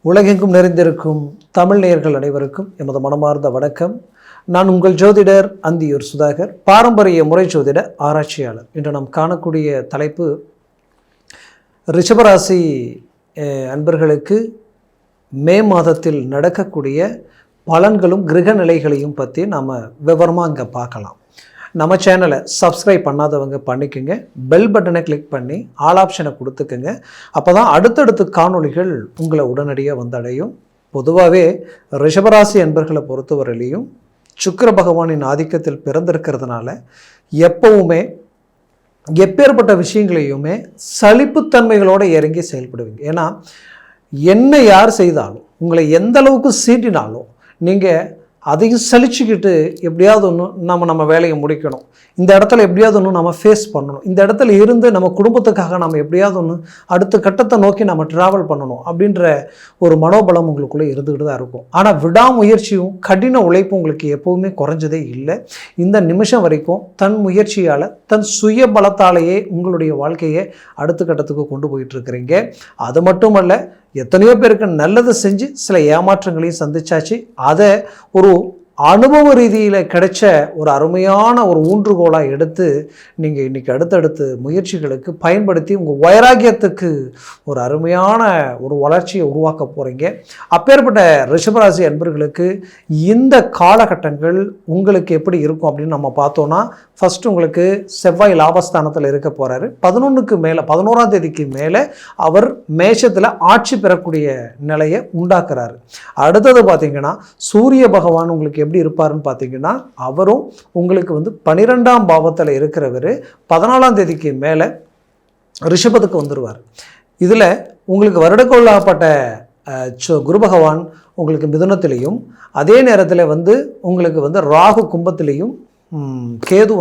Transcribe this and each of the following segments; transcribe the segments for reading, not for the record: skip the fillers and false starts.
உலகெங்கும் நிறைந்திருக்கும் தமிழ் நேயர்கள் அனைவருக்கும் எமது மனமார்ந்த வணக்கம். நான் உங்கள் ஜோதிடர் அந்தியூர் சுதாகர், பாரம்பரிய முறை ஜோதிட ஆராய்ச்சியாளர். இன்று நாம் காணக்கூடிய தலைப்பு ரிஷபராசி அன்பர்களுக்கு மே மாதத்தில் நடக்கக்கூடிய பலன்களும் கிரக நிலைகளையும் பற்றி நாம் விவரமாக இங்கே பார்க்கலாம். நம்ம சேனலை சப்ஸ்கிரைப் பண்ணாதவங்க பண்ணிக்கோங்க, பெல் பட்டனை கிளிக் பண்ணி ஆல் ஆப்ஷனை கொடுத்துக்குங்க. அப்போ தான் அடுத்தடுத்து காணொளிகள் உங்களை உடனடியாக வந்தடையும். பொதுவாகவே ரிஷபராசி அன்பர்களை பொறுத்தவரையிலையும் சுக்கிர பகவானின் ஆதிக்கத்தில் பிறந்திருக்கிறதுனால எப்பவுமே எப்பேற்பட்ட விஷயங்களையுமே சலிப்புத்தன்மைகளோடு இறங்கி செயல்படுவீங்க. ஏன்னா என்ன யார் செய்தாலும், உங்களை எந்த அளவுக்கு சீண்டினாலும் நீங்கள் அதையும் சலிச்சுக்கிட்டு எப்படியாவது ஒன்று நம்ம வேலையை முடிக்கணும், இந்த இடத்துல எப்படியாவது ஒன்று நம்ம ஃபேஸ் பண்ணணும், இந்த இடத்துல இருந்து நம்ம குடும்பத்துக்காக நம்ம எப்படியாவது ஒன்று அடுத்த கட்டத்தை நோக்கி நம்ம ட்ராவல் பண்ணணும் அப்படின்ற ஒரு மனோபலம் உங்களுக்குள்ளே இருந்துக்கிட்டு தான் இருக்கும். ஆனால் விடாமுயற்சியும் கடின உழைப்பும் உங்களுக்கு எப்போவுமே குறைஞ்சதே இல்லை. இந்த நிமிஷம் வரைக்கும் தன் முயற்சியால், தன் சுய பலத்தாலேயே உங்களுடைய வாழ்க்கையை அடுத்த கட்டத்துக்கு கொண்டு போயிட்டுருக்கிறீங்க. அது மட்டுமல்ல, எத்தனையோ பேருக்கு நல்லது செஞ்சு சில ஏமாற்றங்களையும் சந்திச்சாச்சு. அதை ஒரு அனுபவ ரீதியில் கிடைச்ச ஒரு அருமையான ஒரு ஊன்றுகோலாக எடுத்து நீங்கள் இன்றைக்கி அடுத்தடுத்து முயற்சிகளுக்கு பயன்படுத்தி உங்கள் வைராக்கியத்துக்கு ஒரு அருமையான ஒரு வளர்ச்சியை உருவாக்க போகிறீங்க. அப்பேற்பட்ட ரிஷபராசி அன்பர்களுக்கு இந்த காலகட்டங்கள் உங்களுக்கு எப்படி இருக்கும் அப்படின்னு நம்ம பார்த்தோன்னா, ஃபஸ்ட்டு உங்களுக்கு செவ்வாய் லாபஸ்தானத்தில் இருக்க போகிறாரு. 11க்கு மேலே 11ஆம் தேதிக்கு மேலே அவர் மேஷத்தில் ஆட்சி பெறக்கூடிய நிலையை உண்டாக்குறாரு. அடுத்தது பார்த்திங்கன்னா சூரிய பகவான் உங்களுக்கு எப்படி இருப்பாருன்னு பார்த்தீங்கன்னா, அவரும் உங்களுக்கு 12ஆம் பாவத்தில் இருக்கிறவர் 14ஆம் தேதிக்கு மேலே ரிஷபத்துக்கு வந்துடுவார். இதில் உங்களுக்கு வருடக்கொள்ளாப்பட்ட குரு பகவான் உங்களுக்கு மிதுனத்திலையும், அதே நேரத்தில் உங்களுக்கு ராகு கும்பத்திலையும், கேது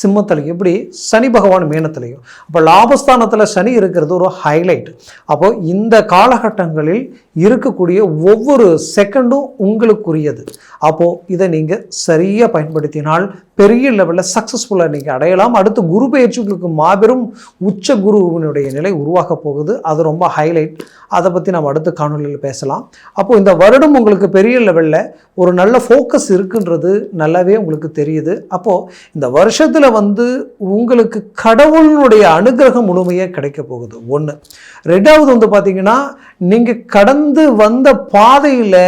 சிம்மத்திலையும், இப்படி சனி பகவான் மீனத்திலையும். அப்போ லாபஸ்தானத்தில் சனி இருக்கிறது ஒரு ஹைலைட். அப்போது இந்த காலகட்டங்களில் இருக்கக்கூடிய ஒவ்வொரு செகண்டும் உங்களுக்குரியது. அப்போது இதை நீங்கள் சரியாக பயன்படுத்தினால் பெரிய லெவலில் சக்ஸஸ்ஃபுல்லாக நீங்கள் அடையலாம். அடுத்து குரு பயிற்சி உங்களுக்கு மாபெரும் உச்ச குருவினுடைய நிலை உருவாக போகுது. அது ரொம்ப ஹைலைட். அதை பற்றி நம்ம அடுத்த காணொலியில் பேசலாம். அப்போது இந்த வருடம் உங்களுக்கு பெரிய லெவலில் ஒரு நல்ல ஃபோக்கஸ் இருக்குன்றது நல்லாவே உங்களுக்கு தெரியுது. அப்போது இந்த வருஷத்தில் உங்களுக்கு கடவுளுடைய அனுகிரகம் முழுமையாக கிடைக்க போகுது. ஒன்று. ரெண்டாவது பார்த்தீங்கன்னா, நீங்கள் கடந்து வந்த பாதையில்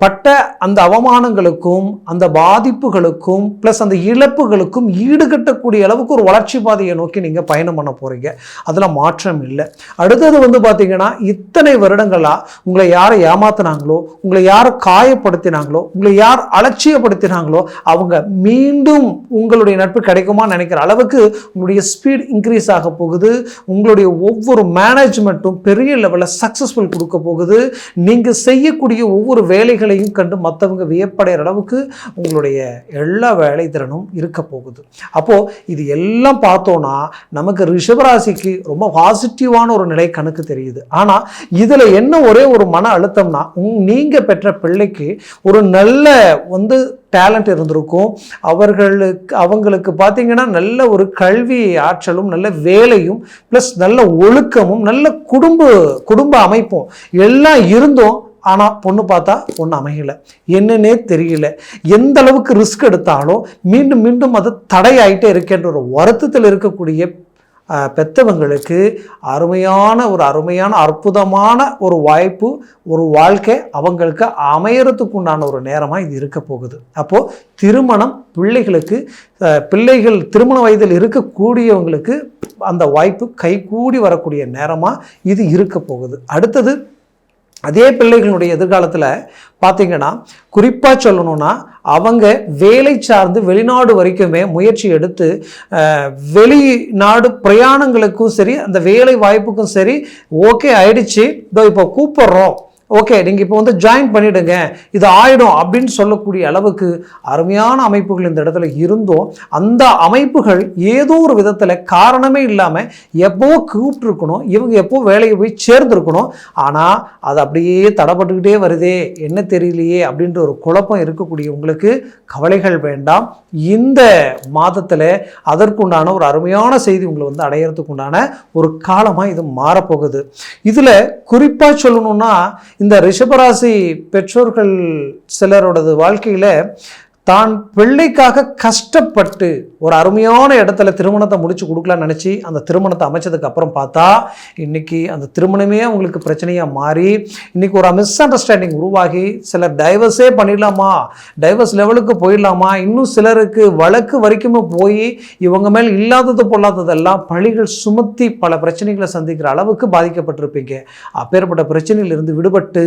பட்ட அந்த அவமானங்களுக்கும் அந்த பாதிப்புகளுக்கும் ப்ளஸ் அந்த இழப்புகளுக்கும் ஈடுகட்டக்கூடிய அளவுக்கு ஒரு வளர்ச்சி பாதையை நோக்கி நீங்கள் பயணம் பண்ண போகிறீங்க. அதில் மாற்றம் இல்லை. அடுத்தது பார்த்தீங்கன்னா, இத்தனை வருடங்களாக உங்களை யாரை ஏமாத்தினாங்களோ, உங்களை யாரை காயப்படுத்தினாங்களோ, உங்களை யார் அலட்சியப்படுத்தினாங்களோ, அவங்க மீண்டும் உங்களுடைய நட்பு கிடைக்குமான்னு நினைக்கிற அளவுக்கு உங்களுடைய ஸ்பீட் இன்க்ரீஸ் ஆக போகுது. உங்களுடைய ஒவ்வொரு மேனேஜ்மெண்ட்டும் பெரிய லெவலில் சக்ஸஸ்ஃபுல் கொடுக்க போகுது. நீங்கள் செய்யக்கூடிய ஒவ்வொரு வேலைகளையும் கண்டு மற்றவங்க வியப்படைகிற அளவுக்கு உங்களுடைய எல்லா வேலை திறனும் இருக்க போகுது. அப்போது இது எல்லாம் பார்த்தோன்னா நமக்கு ரிஷபராசிக்கு ரொம்ப பாசிட்டிவான ஒரு நிலை கணக்கு தெரியுது. ஆனால் இதில் என்ன ஒரே ஒரு மன அழுத்தம்னா, நீங்கள் பெற்ற பிள்ளைக்கு ஒரு நல்ல டேலண்ட் இருந்திருக்கும். அவங்களுக்கு பார்த்தீங்கன்னா நல்ல ஒரு கல்வி ஆற்றலும், நல்ல வேலையும், ப்ளஸ் நல்ல ஒழுக்கமும், நல்ல குடும்ப அமைப்பும் எல்லாம் இருந்தும், ஆனால் பொண்ணு பார்த்தா பொண்ணு அமையலை. என்னன்னே தெரியல. எந்த அளவுக்கு ரிஸ்க் எடுத்தாலும் மீண்டும் மீண்டும் அது தடையாயிட்டே இருக்கின்ற ஒரு வருத்தத்தில் இருக்கக்கூடிய பெற்றவங்களுக்கு அருமையான அற்புதமான ஒரு வாய்ப்பு, ஒரு வாழ்க்கை அவங்களுக்கு அமையறதுக்கு உண்டான ஒரு நேரமாக இது இருக்க போகுது. அப்போது திருமணம், பிள்ளைகள் திருமண வயதில் இருக்கக்கூடியவங்களுக்கு அந்த வாய்ப்பு கைகூடி வரக்கூடிய நேரமாக இது இருக்க போகுது. அடுத்தது, அதே பிள்ளைகளுடைய எதிர்காலத்தில் பார்த்தீங்கன்னா, குறிப்பாக சொல்லணும்னா, அவங்க வேலை சார்ந்து வெளிநாடு வரைக்குமே முயற்சி எடுத்து வெளிநாடு பிரயாணங்களுக்கும் சரி, அந்த வேலை வாய்ப்புக்கும் சரி ஓகே ஆயிடுச்சு, இதோ இப்போ கூப்பிட்றோம் ஓகே நீங்கள் இப்போ வந்து ஜாயின் பண்ணிவிடுங்க, இது ஆயிடும் அப்படின்னு சொல்லக்கூடிய அளவுக்கு அருமையான அமைப்புகள் இந்த இடத்துல இருந்தோம். அந்த அமைப்புகள் ஏதோ ஒரு விதத்தில் காரணமே இல்லாமல் எப்போ கூப்பிட்டுருக்கணும், இவங்க எப்போ வேலையை போய் சேர்ந்துருக்கணும், ஆனால் அது அப்படியே தடைப்பட்டுக்கிட்டே வருதே, என்ன தெரியலையே அப்படின்ற ஒரு குழப்பம் இருக்கக்கூடிய உங்களுக்கு கவலைகள் வேண்டாம். இந்த மாதத்தில் அதற்குண்டான ஒரு அருமையான செய்தி உங்களை வந்து அடையிறதுக்கு உண்டான ஒரு காலமாக இது மாறப்போகுது. இதில் குறிப்பாக சொல்லணும்னா, இந்த ரிஷபராசி பெற்றோர்கள் சிலரோடது வாழ்க்கையில் தான் பிள்ளைக்காக கஷ்டப்பட்டு ஒரு அருமையான இடத்துல திருமணத்தை முடிச்சு கொடுக்கலான்னு நினச்சி அந்த திருமணத்தை அமைச்சதுக்கு அப்புறம் பார்த்தா இன்னைக்கு அந்த திருமணமே அவங்களுக்கு பிரச்சனையாக மாறி இன்னைக்கு ஒரு மிஸ் அண்டர்ஸ்டாண்டிங் உருவாகி சிலர் டைவர்ஸே பண்ணிடலாமா, டைவர்ஸ் லெவலுக்கு போயிடலாமா, இன்னும் சிலருக்கு வழக்கு வரைக்குமே போய் இவங்க மேல் இல்லாதது பொல்லாததெல்லாம் பழிகள் சுமத்தி பல பிரச்சனைகளை சந்திக்கிற அளவுக்கு பாதிக்கப்பட்டிருப்பீங்க. அப்பேற்பட்ட பிரச்சனையிலிருந்து விடுபட்டு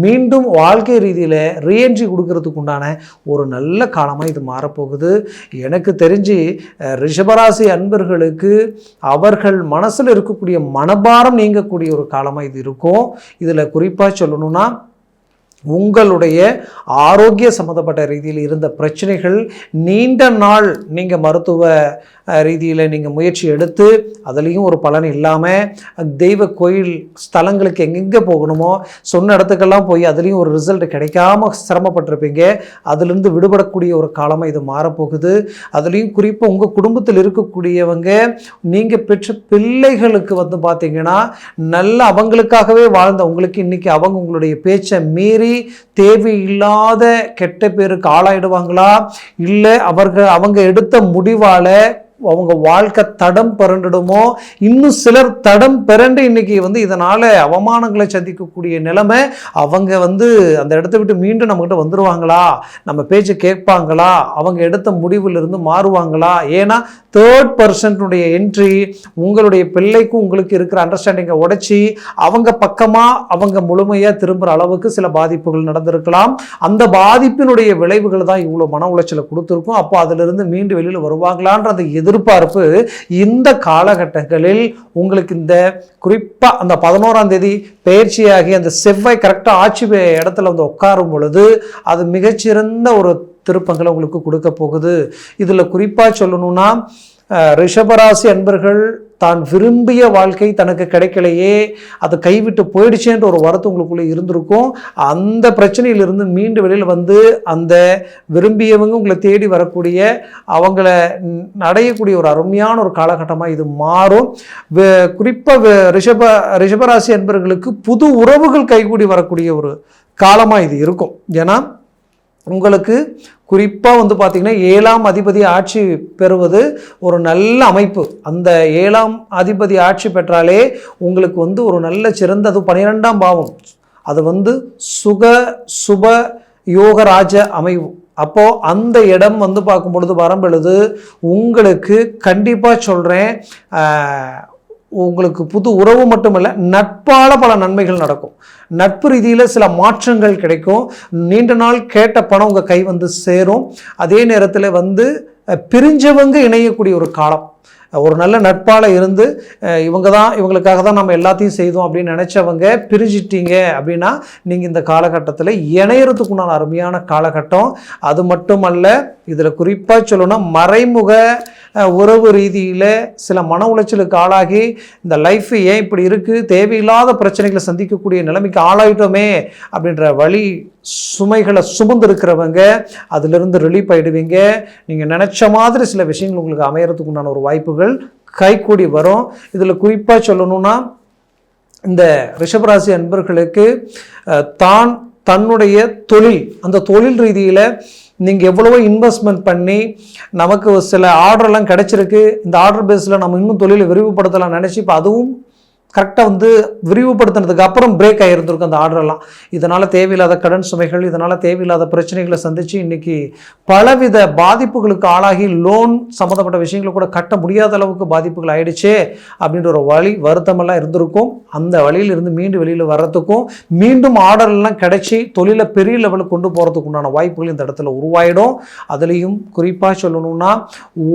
மீண்டும் வாழ்க்கை ரீதியில் ரீஎன்ட்ரி கொடுக்கறதுக்கு உண்டான ஒரு நல்ல காலமாக இது மாறப்போகுது. எனக்கு தெரிஞ்சு ரிஷபராசி அன்பர்களுக்கு அவர்கள் மனசில் இருக்கக்கூடிய மனபாரம் நீங்கக்கூடிய ஒரு காலமாக இது இருக்கும். இதில் குறிப்பாக சொல்லணும்னா, உங்களுடைய ஆரோக்கிய சம்மந்தப்பட்ட ரீதியில் இருந்த பிரச்சனைகள் நீண்ட நாள் நீங்கள் மருத்துவ ரீதியில் நீங்கள் முயற்சி எடுத்து அதுலேயும் ஒரு பலன் இல்லாமல் தெய்வ கோயில் ஸ்தலங்களுக்கு எங்கெங்கே போகணுமோ சொன்ன இடத்துக்கெல்லாம் போய் அதுலேயும் ஒரு ரிசல்ட் கிடைக்காம சிரமப்பட்டிருப்பீங்க. அதிலிருந்து விடுபடக்கூடிய ஒரு காலமாக இது மாறப்போகுது. அதுலேயும் குறிப்பாக உங்கள் குடும்பத்தில் இருக்கக்கூடியவங்க நீங்கள் பெற்ற பிள்ளைகளுக்கு வந்து பார்த்தீங்கன்னா நல்ல அவங்களுக்காகவே வாழ்ந்த உங்களுக்கு இன்றைக்கி அவங்க உங்களுடைய பேச்சை மீறி தேவையில்லாத கெட்ட பேருக்கு ஆளாயிடுவாங்களா, இல்லை அவங்க எடுத்த முடிவால் அவங்க வாழ்க்கை தடம் பிறண்டுடுமோ, இன்னும் சிலர் தடம் பிறண்டு இன்னைக்கு வந்து இதனால் அவமானங்களை சந்திக்கக்கூடிய நிலைமை, அவங்க வந்து அந்த இடத்த விட்டு மீண்டும் நம்மகிட்ட வந்துடுவாங்களா, நம்ம பேச்சு கேட்பாங்களா, அவங்க எடுத்த முடிவிலிருந்து மாறுவாங்களா, ஏன்னா தேர்ட் பர்சனுடைய என்ட்ரி உங்களுடைய பிள்ளைக்கும் உங்களுக்கு இருக்கிற அண்டர்ஸ்டாண்டிங்கை உடைச்சி அவங்க பக்கமாக அவங்க முழுமையாக திரும்புகிற அளவுக்கு சில பாதிப்புகள் நடந்திருக்கலாம். அந்த பாதிப்பினுடைய விளைவுகள் தான் இவ்வளோ மன உளைச்சலை கொடுத்துருக்கும். அப்போ அதிலிருந்து மீண்டும் வெளியில் வருவாங்களான்ற அந்த எதிர்பார்ப்பு இந்த காலகட்டங்களில் உங்களுக்கு இந்த குறிப்பாக அந்த 11ஆம் தேதி பயிற்சியாகி அந்த செவ்வாய் கரெக்டாக ஆட்சி இடத்துல வந்து உட்காரும் பொழுது அது மிகச்சிறந்த ஒரு திருப்பங்களை உங்களுக்கு கொடுக்க போகுது. இதில் குறிப்பாக சொல்லணும்னா, ரிஷபராசி அன்பர்கள் தான் விரும்பிய வாழ்க்கை தனக்கு கிடைக்கலையே, அது கைவிட்டு போயிடுச்சேன்ற ஒரு வருத்தம் உங்களுக்குள்ளே இருந்திருக்கும். அந்த பிரச்சனையிலிருந்து மீண்டு வெளியில் வந்து அந்த விரும்பியவங்க உங்களை தேடி வரக்கூடிய அவங்கள அடையக்கூடிய ஒரு அருமையான ஒரு காலகட்டமாக இது மாறும். குறிப்பாக ரிஷபராசி அன்பர்களுக்கு புது உறவுகள் கைகூடி வரக்கூடிய ஒரு காலமாக இது இருக்கும். ஏன்னா உங்களுக்கு குறிப்பாக வந்து பார்த்திங்கன்னா 7ஆம் அதிபதி ஆட்சி பெறுவது ஒரு நல்ல அமைப்பு. அந்த 7ஆம் அதிபதி ஆட்சி பெற்றாலே உங்களுக்கு வந்து ஒரு நல்ல சிறந்த, அது 12ஆம் பாவம், அது வந்து சுப யோகராஜ அமைவு. அப்போது அந்த இடம் வந்து பார்க்கும் பொழுது வரம்பொழுது உங்களுக்கு கண்டிப்பாக சொல்கிறேன், உங்களுக்கு புது உறவு மட்டுமல்ல நட்பால பல நன்மைகள் நடக்கும். நட்பு ரீதியில் சில மாற்றங்கள் கிடைக்கும். நீண்ட நாள் கேட்ட பணம் உங்கள் கை வந்து சேரும். அதே நேரத்தில் வந்து பிரிஞ்சவங்க இணையக்கூடிய ஒரு காலம். ஒரு நல்ல நட்பால் இருந்து இவங்களுக்காக தான் நம்ம எல்லாத்தையும் செய்தோம் அப்படின்னு நினச்சவங்க பிரிஞ்சிட்டீங்க அப்படின்னா நீங்கள் இந்த காலகட்டத்தில் இணையறதுக்குண்டான அருமையான காலகட்டம். அது மட்டுமல்ல, இதில் குறிப்பாக சொல்லணும்னா மறைமுக உறவு ரீதியில் சில மன உளைச்சலுக்கு ஆளாகி இந்த லைஃப் ஏன் இப்படி இருக்குது, தேவையில்லாத பிரச்சனைகளை சந்திக்கக்கூடிய நிலைமைக்கு ஆளாயிட்டோமே அப்படின்ற வழி சுமைகளை சுமந்து இருக்கிறவங்க அதிலிருந்து ரிலீஃப் ஆகிடுவீங்க. நீங்கள் நினச்ச மாதிரி சில விஷயங்கள் உங்களுக்கு அமையறதுக்கு உண்டான ஒரு வாய்ப்புகள் கைகூடி வரும். இதில் குறிப்பாக சொல்லணும்னா, இந்த ரிஷபராசி அன்பர்களுக்கு தன்னுடைய தொழில், அந்த தொழில் ரீதியில் நீங்கள் எவ்வளவோ இன்வெஸ்ட்மெண்ட் பண்ணி நமக்கு சில ஆர்டர்லாம் கிடச்சிருக்கு, இந்த ஆர்டர் பேஸில் நம்ம இன்னும் தொழிலை விரிவுபடுத்தலாம் நினச்சி இப்போ அதுவும் கரெக்டாக வந்து விரிவுபடுத்தினதுக்கு அப்புறம் பிரேக் ஆகிருந்திருக்கும் அந்த ஆர்டரெல்லாம். இதனால் தேவையில்லாத கடன் சுமைகள், இதனால் தேவையில்லாத பிரச்சனைகளை சந்தித்து இன்றைக்கி பலவித பாதிப்புகளுக்கு ஆளாகி லோன் சம்மந்தப்பட்ட விஷயங்களை கூட கட்ட முடியாத அளவுக்கு பாதிப்புகள் ஆகிடுச்சே அப்படின்ற ஒரு வருத்தமெல்லாம் இருந்திருக்கும். அந்த வழியிலிருந்து மீண்டும் வெளியில் வர்றதுக்கும் மீண்டும் ஆர்டர்லாம் கிடைச்சி தொழிலை பெரிய லெவலுக்கு கொண்டு போகிறதுக்கு உண்டான வாய்ப்புகள் இந்த இடத்துல உருவாயிடும். அதுலேயும் குறிப்பாக சொல்லணும்னா,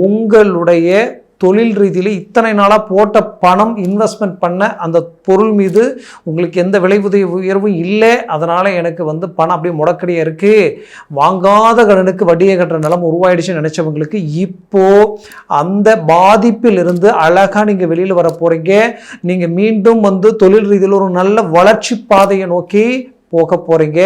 உங்களுடைய தொழில் ரீதியில் இத்தனை நாளாக போட்ட பணம் இன்வெஸ்ட்மெண்ட் பண்ண அந்த பொருள் மீது உங்களுக்கு எந்த விலை உயர்வும் இல்லை, அதனால் எனக்கு பணம் அப்படியே முடக்கடியாக இருக்குது, வாங்காத கடனுக்கு வட்டியை கட்டுற நிலம் உருவாயிடுச்சுன்னு நினச்சவங்களுக்கு இப்போது அந்த பாதிப்பில் இருந்து அழகாக நீங்கள் வெளியில் வர போகிறீங்க. நீங்கள் மீண்டும் தொழில் ரீதியில் ஒரு நல்ல வளர்ச்சி பாதையை நோக்கி போக போகிறீங்க.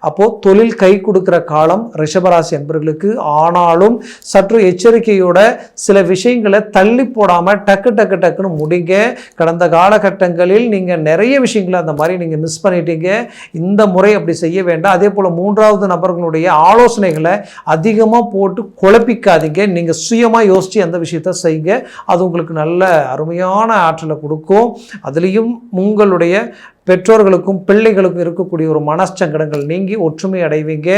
அப்போது தொழில் கை கொடுக்குற காலம் ரிஷபராசி அன்பர்களுக்கு. ஆனாலும் சற்று எச்சரிக்கையோட சில விஷயங்களை தள்ளி போடாமல் டக்குன்னு முடிங்க. கடந்த காலகட்டங்களில் நீங்கள் நிறைய விஷயங்களை அந்த மாதிரி நீங்கள் மிஸ் பண்ணிட்டீங்க. இந்த முறை அப்படி செய்ய வேண்டாம். அதே போல் மூன்றாவது நபர்களுடைய ஆலோசனைகளை அதிகமாக போட்டு குழப்பிக்காதீங்க. நீங்கள் சுயமாக யோசித்து அந்த விஷயத்தை செய்யுங்க. அது உங்களுக்கு நல்ல அருமையான ஆற்றலை கொடுக்கும். அதுலேயும் உங்களுடைய பெற்றோர்களுக்கும் பிள்ளைகளுக்கும் இருக்கக்கூடிய ஒரு மனச்சங்கடங்கள் நீங்கி ஒற்றுமை அடைவீங்க.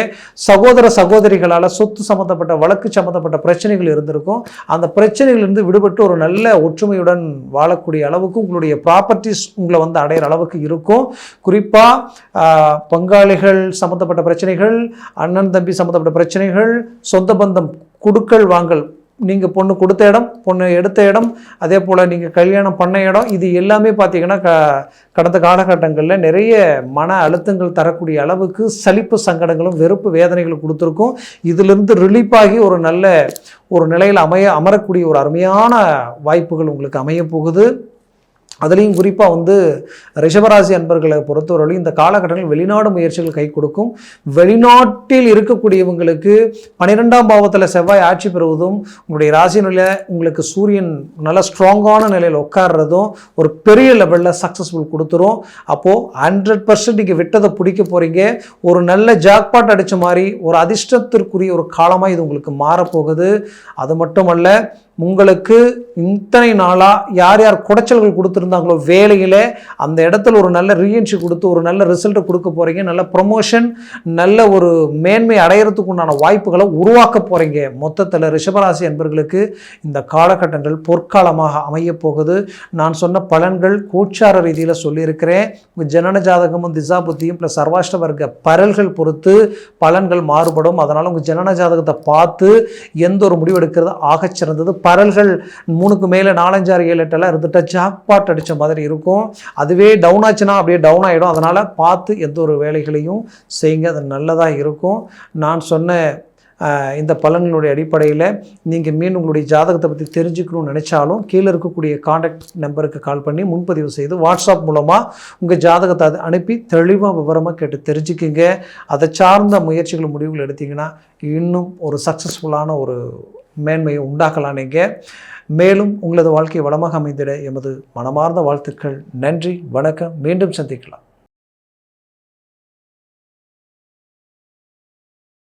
சகோதர சகோதரிகளால் சொத்து சம்மந்தப்பட்ட வழக்கு சம்மந்தப்பட்ட பிரச்சனைகள் இருந்திருக்கும். அந்த பிரச்சனைகளிலிருந்து விடுபட்டு ஒரு நல்ல ஒற்றுமையுடன் வாழக்கூடிய அளவுக்கு உங்களுடைய ப்ராப்பர்ட்டிஸ் உங்களை அடையிற அளவுக்கு இருக்கும். குறிப்பாக பங்காளிகள் சம்மந்தப்பட்ட பிரச்சனைகள், அண்ணன் தம்பி சம்மந்தப்பட்ட பிரச்சனைகள், சொந்த பந்தம் குடுக்கல் வாங்கல், நீங்கள் பொண்ணு கொடுத்த இடம், பொண்ணு எடுத்த இடம், அதே போல் நீங்கள் கல்யாணம் பண்ண இடம், இது எல்லாமே பார்த்தீங்கன்னா கடந்த காலகட்டங்களில் நிறைய மன அழுத்தங்கள் தரக்கூடிய அளவுக்கு சலிப்பு சங்கடங்களும் வெறுப்பு வேதனைகளும் கொடுத்துருக்கும். இதிலிருந்து ரிலீஃப் ஆகி ஒரு நல்ல ஒரு நிலையில் அமரக்கூடிய ஒரு அருமையான வாய்ப்புகள் உங்களுக்கு அமைய போகுது. அதுலேயும் குறிப்பாக ரிஷபராசி அன்பர்களை பொறுத்தவரையிலும் இந்த காலகட்டத்தில் வெளிநாடு முயற்சிகள் கை கொடுக்கும். வெளிநாட்டில் இருக்கக்கூடியவங்களுக்கு 12ஆம் பாவத்தில் செவ்வாய் ஆட்சி பெறுவதும், உங்களுடைய ராசினில் உங்களுக்கு சூரியன் நல்ல ஸ்ட்ராங்கான நிலையில் உட்கார்றதும் ஒரு பெரிய லெவலில் சக்ஸஸ்ஃபுல் கொடுத்துரும். அப்போது 100% நீங்கள் விட்டதை பிடிக்க போகிறீங்க. ஒரு நல்ல ஜாக்பாட் அடித்த மாதிரி ஒரு அதிர்ஷ்டத்திற்குரிய ஒரு காலமாக இது உங்களுக்கு மாறப்போகுது. அது மட்டுமல்ல, உங்களுக்கு இத்தனை நாளாக யார் யார் குடைச்சல்கள் கொடுத்துருந்தாங்களோ வேலையில், அந்த இடத்துல ஒரு நல்ல ரீஎன்ட்ரி கொடுத்து ஒரு நல்ல ரிசல்ட்டை கொடுக்க போகிறீங்க. நல்ல ப்ரொமோஷன், நல்ல ஒரு மேன்மை அடையிறதுக்கு உண்டான வாய்ப்புகளை உருவாக்க போகிறீங்க. மொத்தத்தில் ரிஷபராசி அன்பர்களுக்கு இந்த காலகட்டங்கள் பொற்காலமாக அமைய போகுது. நான் சொன்ன பலன்கள் கோச்சார ரீதியில் சொல்லியிருக்கிறேன். உங்கள் ஜனன ஜாதகமும் திசா புத்தியும் ப்ளஸ் சர்வாஷ்ட வர்க்க பரல்கள் பொறுத்து பலன்கள் மாறுபடும். அதனால் உங்கள் ஜனன ஜாதகத்தை பார்த்து எந்த ஒரு முடிவு எடுக்கிறது ஆகச்சிறந்தது. பரல்கள் 3க்கு மேலே 4, 5, 6, 7, 8 இருந்துட்டா ஜாக்பாட் அடித்த மாதிரி இருக்கும். அதுவே டவுன் ஆச்சுன்னா அப்படியே டவுன் ஆகிடும். அதனால் பார்த்து எந்த ஒரு வேலைகளையும் செய்யுங்க, அது நல்லதாக இருக்கும். நான் சொன்ன இந்த பலன்களுடைய அடிப்படையில் நீங்கள் மீண்டும் உங்களுடைய ஜாதகத்தை பற்றி தெரிஞ்சுக்கணும்னு நினச்சாலும் கீழே இருக்கக்கூடிய காண்டாக்ட் நம்பருக்கு கால் பண்ணி முன்பதிவு செய்து வாட்ஸ்அப் மூலமாக உங்கள் ஜாதகத்தை அதை அனுப்பி தெளிவாக விவரமாக கேட்டு தெரிஞ்சுக்குங்க. அதை சார்ந்த முயற்சிகள் முடிவுகள் எடுத்திங்கன்னா இன்னும் ஒரு சக்ஸஸ்ஃபுல்லான ஒரு மேன்மையை உண்டாக்கலாம். நீங்கள் மேலும் உங்களது வாழ்க்கை வளமாக அமைந்திட எமது மனமார்ந்த வாழ்த்துக்கள். நன்றி, வணக்கம். மீண்டும் சந்திக்கலாம்.